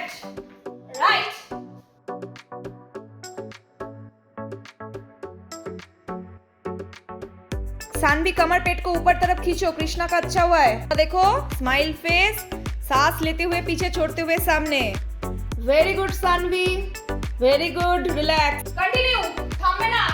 Left. Right. Saanvi कमर पेट को ऊपर तरफ खींचो, कृष्णा का अच्छा हुआ है। देखो स्माइल फेस, सांस लेते हुए पीछे छोड़ते हुए सामने। Very good Saanvi, very good, relax, continue, थांबे ना।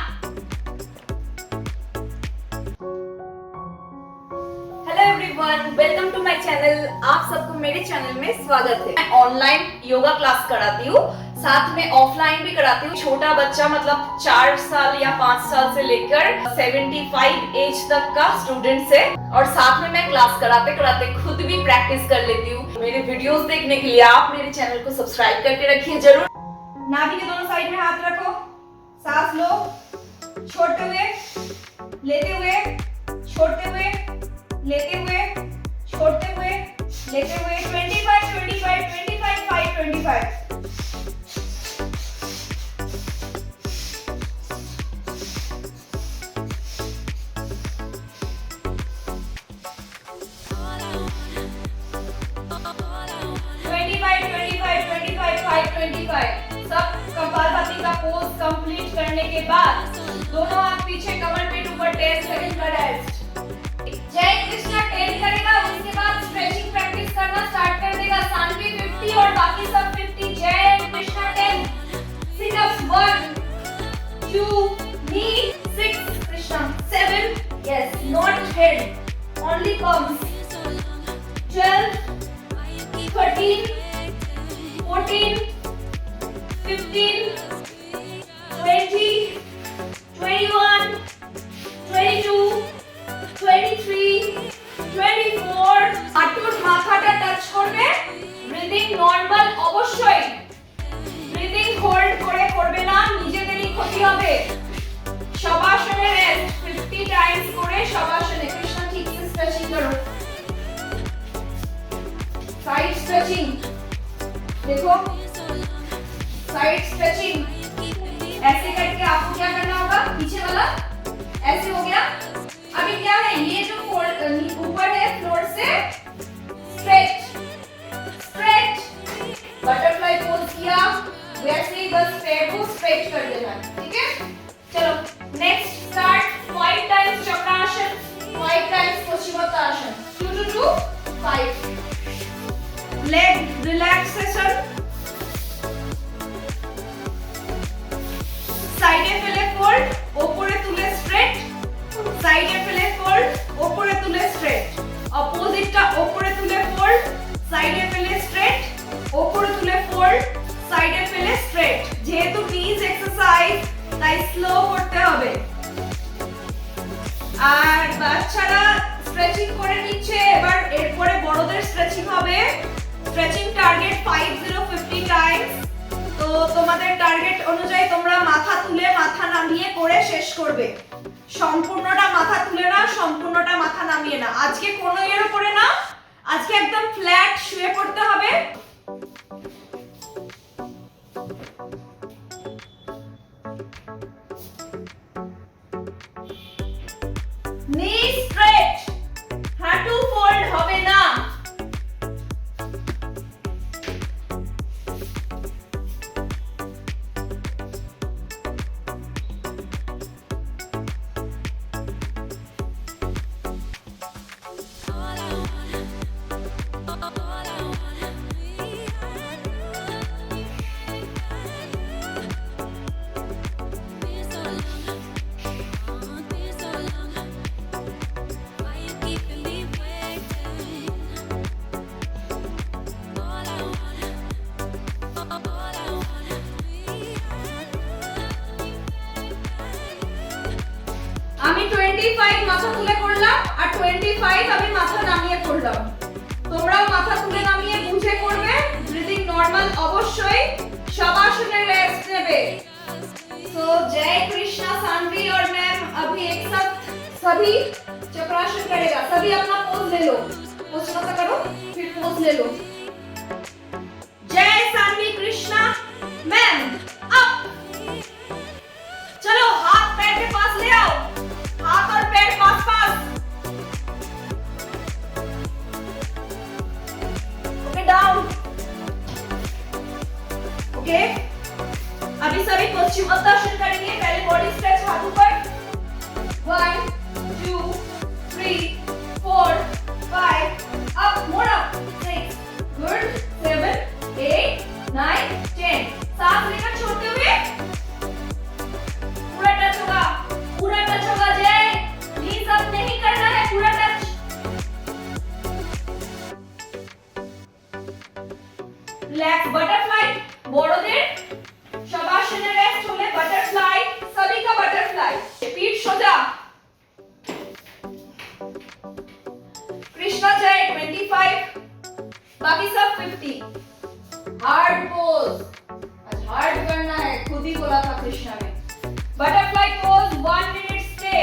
Hello everyone, welcome to my channel. आप सबको मेरे चैनल में स्वागत है। मैं ऑनलाइन योगा क्लास कराती हूँ, साथ में ऑफलाइन भी कराती हूँ। छोटा बच्चा मतलब 4 साल या 5 साल से लेकर 75 एज तक का स्टूडेंट्स है, और साथ में मैं क्लास कराते कराते खुद भी प्रैक्टिस कर लेती हूँ। मेरे वीडियोस देखने के लिए आप मेरे चैनल को सब्सक्राइब करके रखिए जरूर। नाभि के दोनों साइड में हाथ रखो, सांस लो, छोड़ते हुए, लेते हुए, छोड़ते हुए, लेते हुए, छोड़ते हुए, लेते हुए। 25 25 25 5 25। सब कपालभाति का पोज कंप्लीट करने के बाद दोनों हाथ पीछे, कमर पेट ऊपर, 10 सेकंड का रेस्ट। जय कृष्णा 10 करेगा, उसके बाद स्ट्रेचिंग प्रैक्टिस करना स्टार्ट कर देगा। सानवी 50 और बाकी सब 50। जय Krishna 10। Sit ups 1 2 knee 6 Krishna 7 yes not head only palms 12 13 14 15 20 21 22 23 24 হাঁটুর মাথাটা টাচ করবে। ব্রিদিং নরমাল অবশ্যই, ব্রিদিং হোল্ড করে করবে না, নিজেদেরই ক্ষতি হবে। শবাসনে রেস্ট 50 টাইমস করে শবাসনে। কৃষ্ণ ঠিক से स्ट्रेचिंग करो, साइड स्ट्रेचिंग, देखो साइड स्ट्रेचिंग। ऐसे करके आपको क्या करना होगा, पीछे वाला ऐसे हो गया। अभी क्या है, ये जो ऊपर है फ्लोर से स्ट्रेच स्ट्रेच, बटरफ्लाई पोज किया, वैसे ही बस पैर को स्ट्रेच कर देना, ठीक है। चलो नेक्स्ट स्टार्ट। 5 टाइम्स चक्रासन, 5 टाइम्स पश्चिमोत्तासन, 2 2 2 5। लेग रिलैक्सेशन, সাইডে ফেলে ফোল্ড, উপরে তুলে স্ট্রেট, সাইডে ফেলে ফোল্ড, উপরে তুলে স্ট্রেট। অপোজিটটা উপরে তুলে ফোল্ড, সাইডে ফেলে স্ট্রেট, উপরে তুলে ফোল্ড, সাইডে ফেলে স্ট্রেট। যেহেতু নিজ এক্সারসাইজ তাই স্লো করতে হবে। আর বাচ্চারা স্ট্রেচিং করে নিচ্ছে, এবার এরপরে বড়দের স্ট্রেচিং হবে। Stretching target 50 Times. তো তোমাদের টার্গেট অনুযায়ী তোমরা মাথা তুলে মাথা নামিয়ে করে শেষ করবে। সম্পূর্ণটা মাথা তুলে না, সম্পূর্ণটা মাথা নামিয়ে না। আজকে কোনো এর উপরে না, আজকে একদম ফ্ল্যাট শুয়ে পড়তে হবে। নি স্ট্রেট, হাঁটু ফোল্ড হবে না। আমি 25 মাথা তুলে করলাম আর 25 আমি মাথা নামিয়ে করলাম। তোমরাও মাথা তুলে নামিয়ে বুঝে করবে। ব্রিদিং নরমাল অবশ্যই, शवासने रेस्ट नेबे। सो जय कृष्णा सानवी और मैम अभी एक साथ सभी चक्रासन करेगा। सभी अपना पोज ले लो, पोज मत करो, फिर पोज ले लो। जय सानवी कृष्णा मैम अप। चलो हाथ पैर के पास ले आओ, हाथ और पैर पास पास। Okay down. ओके, अभी सभी पश्चिमोत्तासन करेंगे। पहले बॉडी स्ट्रेच, हाथ ऊपर। 1 2 3 4 5 अप, मोड़ अप। 6 गुड, 7 8 9 10। सांस लेकर छोड़ते हुए पूरा टच होगा, पूरा टच होगा। जय, नीज अप नहीं करना है, पूरा टच। Relax, butterfly. बड़ोদের शवासने रेस्ट होले बटरफ्लाई, सभी का बटरफ्लाई। पीठ सोजा। कृष्णा जय 25, बाकी सब 50। हार्ड पोज, आज हार्ड करना है, खुद ही बोला था कृष्णा ने। Butterfly pose 1 minute stay,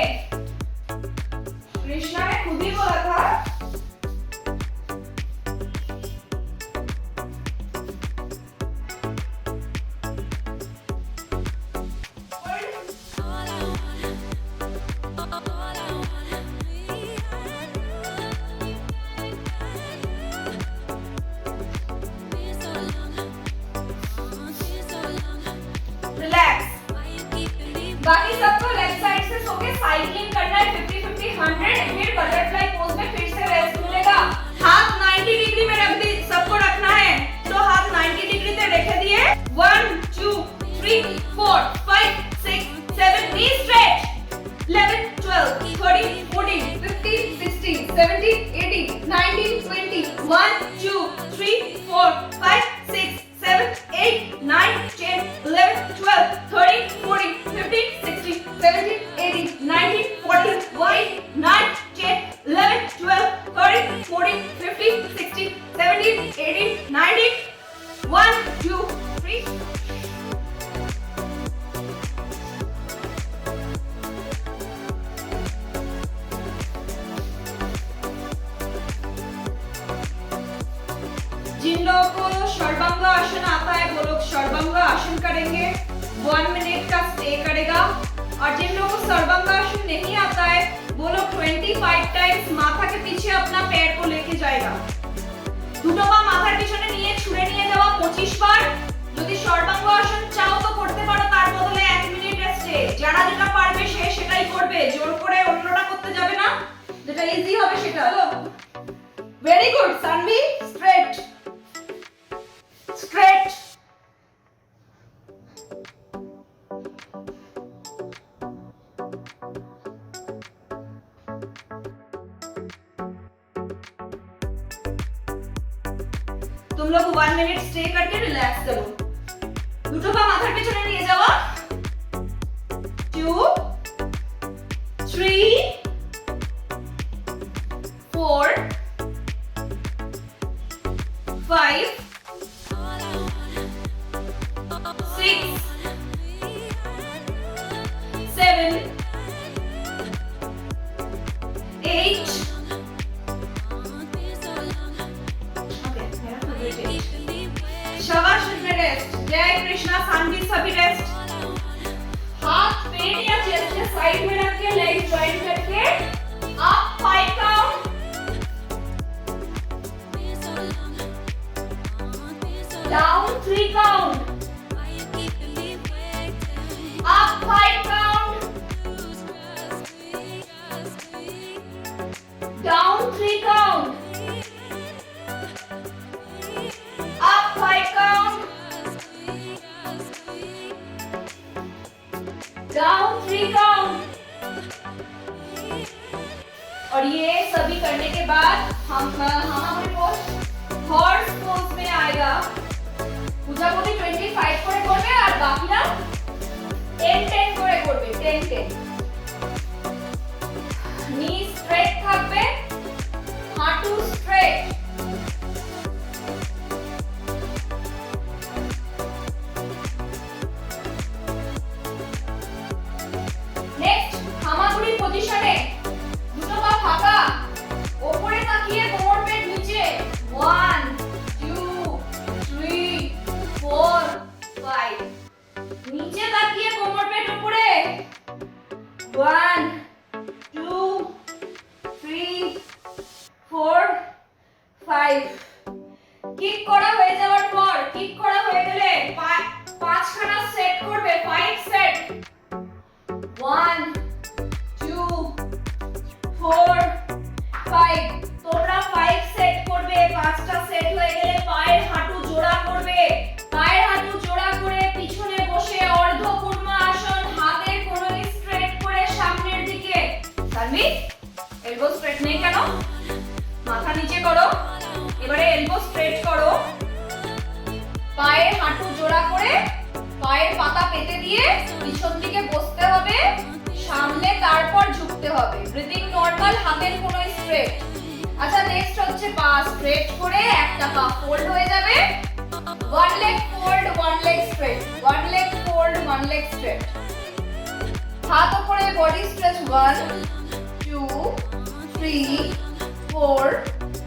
Krishna ने खुद ही बोला था। बाकी सबको लेफ्ट साइड से सो के साइकिलिंग करना है 50 50 100। फिर बटरफ्लाई पोज में फिर से रेस्ट मिलेगा। हाथ 90 डिग्री में रख दी, सबको रखना है। तो हाथ 90 डिग्री पे रख दिए। 1 2 3 4 5 6 7 नी स्ट्रेच। 11 12 13 14 15 16 17 18 19 20 1 2 3 4 5 6 7 8 9 10 11 12 13 14 15 16 17 18 19 20 1 9 10 11 12 13 14 15 16 17 18 19 1 2 3 जिन लोगों को सर्वांग आसन आता है वो लोग सर्वांग आसन करेंगे, 1 मिनट का स्टे करेगा। और जिन लोगों को सर्वांग आसन नहीं आता है वो लोग 25 टाइम्स माथा के पीछे अपना पैर को लेके जाएगा। দুটো পা মাথার পিছনে নিয়ে ছুঁড়ে নিয়ে যাওয়া 25 বার। যদি সর্বাঙ্গ আসন চাও তো করতে পারো, তার বদলে 1 মিনিট রেস্টে। যারা যেটা পারবে সে সেটাই করবে, জোর করে অন্যটা করতে যাবে না, যেটা ইজি হবে সেটা। চলো, very good Sanvi. Straight straight. तुम लोग 1 मिनट स्टे करके रिलैक्स करो। দুটো পা মাথার পেছনে নিয়ে যাওয়া। 2 3 4 5 6 7 8 शवासन में रेस्ट। जय कृष्णा। सानवी सभी रेस्ट। हाथ पेट या चेस्ट के साइड में रख के लेग जॉइंट करके up 5 count, down 3 count, up 5 count, down 3 count, up 5 count, down 3 count। और ये सभी करने के बाद हम हमारे पोज हॉर्स पोज में आएगा। पूजा को 25 করে করবে আর বাকিরা 10 10 করে করবে। 10 10। নি স্ট্রেট থাকবে, হাঁটু স্ট্রেট। পজিশনে দুটো পা ফাঁকা, উপরে তাকিয়ে কোমর পেট নিচে। 1 2 3 4 5 নিচে তাকিয়ে কোমর পেট উপরে। 1 2 3 4 5 কিক করা হয়ে যাওয়ার পর, কিক করা হয়ে গেলে পাঁচখানা সেট করবে, 5 সেট। 1 2 4 5। তোমরা 5 সেট করবে। পাঁচটা সেট হয়ে গেলে পায়ের হাঁটু জোড়া করবে। পায়ের হাঁটু জোড়া করে পিছনে বসে অর্ধ কুর্মা আসন, হাতের কোণে স্ট্রেট করে সামনের দিকে। সানভি, এলবো স্ট্রেট নেই কেন? মাথা নিচে করো। এবারে এলবো স্ট্রেট করো। পায়ের হাঁটু জোড়া করে পায়ের পাতা পেতে দিয়ে পিছন দিকে বসতে হবে, সামনে তারপর ঝুঁকতে হবে। ব্রিদিং নরমাল, হাতের কোণে স্ট্রেট। আচ্ছা, নেক্সট হচ্ছে পা স্ট্রেট করে একটা পা ফোল্ড হয়ে যাবে। One leg fold, one leg straight, one leg fold, one leg straight. হাত উপরে, বডি স্ট্রেচ। 1 2 3 4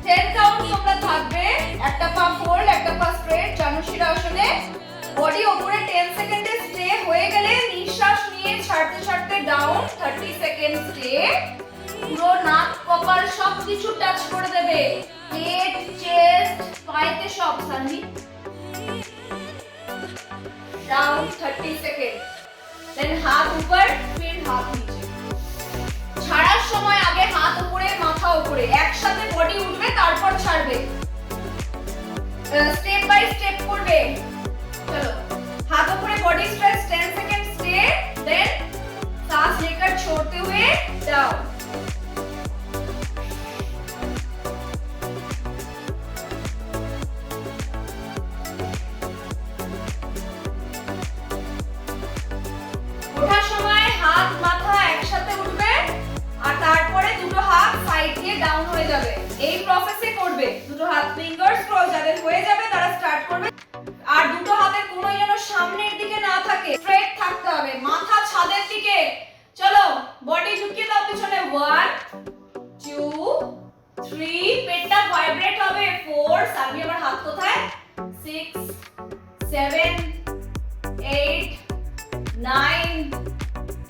10 কাউন্ট তোমরা থাকবে। একটা পা ফোল্ড, একটা পা স্ট্রেট, জানুশিরা আসনে। বডি উপরে 10 সেকেন্ডে স্টে হয়ে গেলে নিঃশ্বাস নিয়ে ছাড়তে ছাড়তে ডাউন। 30 second stay. পুরো নাক কপাল সবকিছু টাচ করে দেবে, পেট, চেস্ট, পায়েতে সব। Sanvi, down 30 second. দেন হাত উপর, ফির হাত নিচে। ছাড়ার সময় আগে হাত উপরে, মাথা উপরে, একসাথে বডি উঠবে, তারপর ছাড়বে। স্টেপ বাই স্টেপ করবে। चलो, हाथ ऊपर, body stretch, 10 second stay. Then सांस लेकर छोड़ते हुए डाउन। ওঠার সময় হাত মাথা একসাথে উঠবে আর তারপরে দুটো হাত সাইড দিয়ে ডাউন হয়ে যাবে। এই প্রসেসে করবে। দুটো হাত ফিঙ্গার্স ক্রস যাদের হয়ে যাবে তারা স্টার্ট করবে। আর দুটো হাতের কোণই যেন সামনের দিকে না থাকে, স্ট্রেট থাকতে হবে, মাথা ছাদের দিকে। চলো, বডি ঝুঁকিয়ে দাও পিছনে। 1 2 3, পেটটা ভাইব্রেট হবে। 4, সামনে আমার হাত কোথায়? 6 7 8 9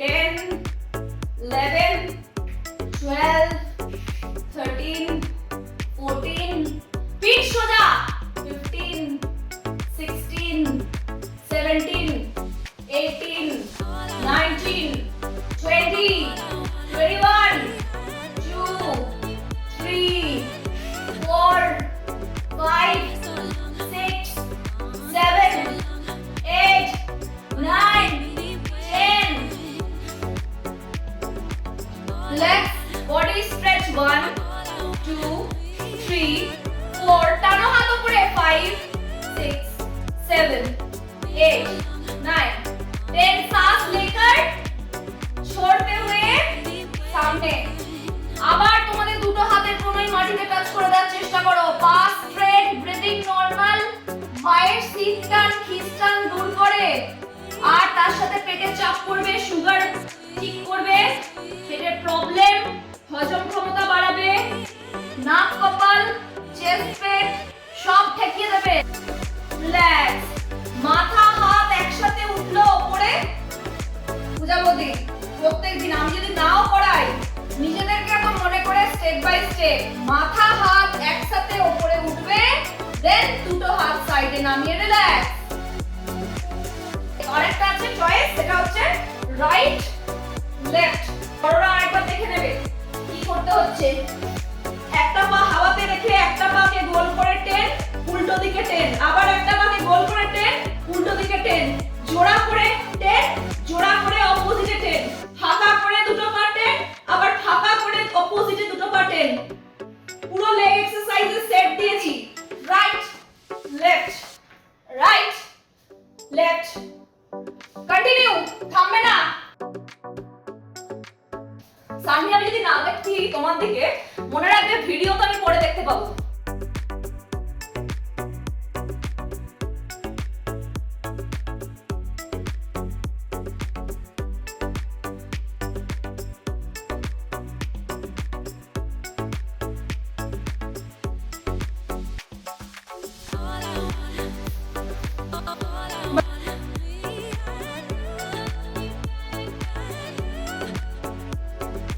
10 11 12 13 14, পিঠ সোজা। 15 16 17 18 19 20 21 2 3 4 5 6 7 8 9 10। Legs, body stretch। 1 2 3 4, টানো হাত উপরে। 5 6 7 8 9 10। सांस लेकर छोड़ते हुए सामने। আবার তোমাদের দুটো হাতের কোণই মাটিতে টাচ করে দেওয়ার চেষ্টা করো। পা স্ট্রেট, ব্রিদিং নরমাল। মায়ের সিট টান, খিস্টান দূর করে। আর তার সাথে পেটে চাপ করবে, সুগার ঠিক করবে, পেটের প্রবলেম, হজম ক্ষমতা বাড়াবে, নাক কপাল, চেস্ট, পেট সব ঠেকিয়ে দেবে। রিল্যাক্স। মাথা হাত একসাথে উঠলো উপরে। পূজাবতী, প্রত্যেকদিন আমি যদি নাও করাই, নিজেদেরকে এখন মনে করে স্টেপ বাই স্টেপ মাথা হাত একসাথে উপরে উঠবে, দেন দুটো হাত সাইডে নামিয়ে রিল্যাক্স। আরেকটা আছে চয়েস, সেটা হচ্ছে রাইট লেফট। বড়রা আরেকবার দেখে নেবে কি করতে হচ্ছে। একটা পা হাওয়াতে রেখে একটা পাকে গোল করে টেন, উল্টো দিকে টেন। আবার একটা পাকে গোল করে টেন, উল্টো দিকে টেন। জোড়া করে টেন, জোড়া করে অপোজিটে টেন। ফাঁকা করে দুটো পা টেন, আবার ফাঁকা করে অপোজিটে দুটো পা টেন। পুরো লেগ এক্সারসাইজের সেট দিয়েছি। Right left, right left. Continue, থামবে না। সামনে আমি যদি না দেখি তোমার দিকে, মনে রাখবে ভিডিও তো আমি পরে দেখতে পাবো।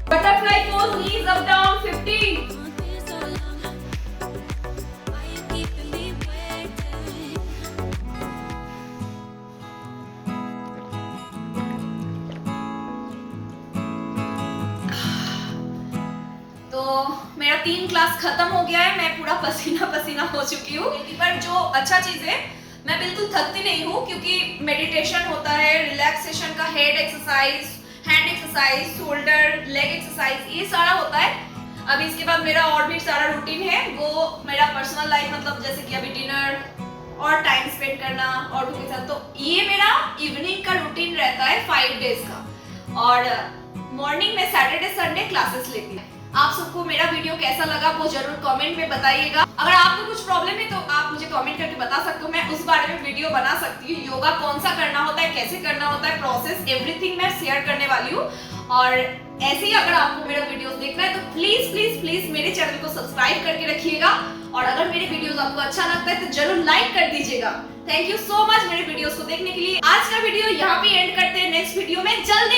Butterfly pose, knees up down 50. 3 class खत्म हो गया है, मैं पूरा पसीना पसीना हो चुकी हूँ। पर जो अच्छा चीज है, मैं बिल्कुल थकती नहीं हूँ क्योंकि मेडिटेशन होता है, रिलैक्सेशन का head exercise, hand exercise, shoulder, leg exercise, ये सारा होता है। अभी इसके बाद मेरा और भी सारा रूटीन है, वो मेरा पर्सनल लाइफ, मतलब जैसे कि अभी डिनर और टाइम स्पेंड करना और के साथ, तो ये मेरा इवनिंग का रूटीन रहता है 5 डेज का। और मॉर्निंग में सैटरडे संडे क्लासेस लेती है। आप सबको मेरा वीडियो कैसा लगा वो जरूर कमेंट में बताइएगा। अगर आपको कुछ प्रॉब्लम है तो आप मुझे कमेंट करके बता सकते हो, मैं उस बारे में वीडियो बना सकती हूँ। योगा कौन सा करना होता है, कैसे करना होता है, प्रोसेस, एवरीथिंग मैं शेयर करने वाली हूँ। और ऐसे ही अगर आपको मेरा वीडियोस देखना है तो प्लीज प्लीज प्लीज मेरे चैनल को सब्सक्राइब करके रखिएगा। और अगर मेरे वीडियोस आपको अच्छा लगता है तो जरूर लाइक कर दीजिएगा। थैंक यू सो मच मेरे वीडियोस को देखने के लिए। आज का वीडियो यहाँ पे एंड करते हैं, नेक्स्ट वीडियो में जल्दी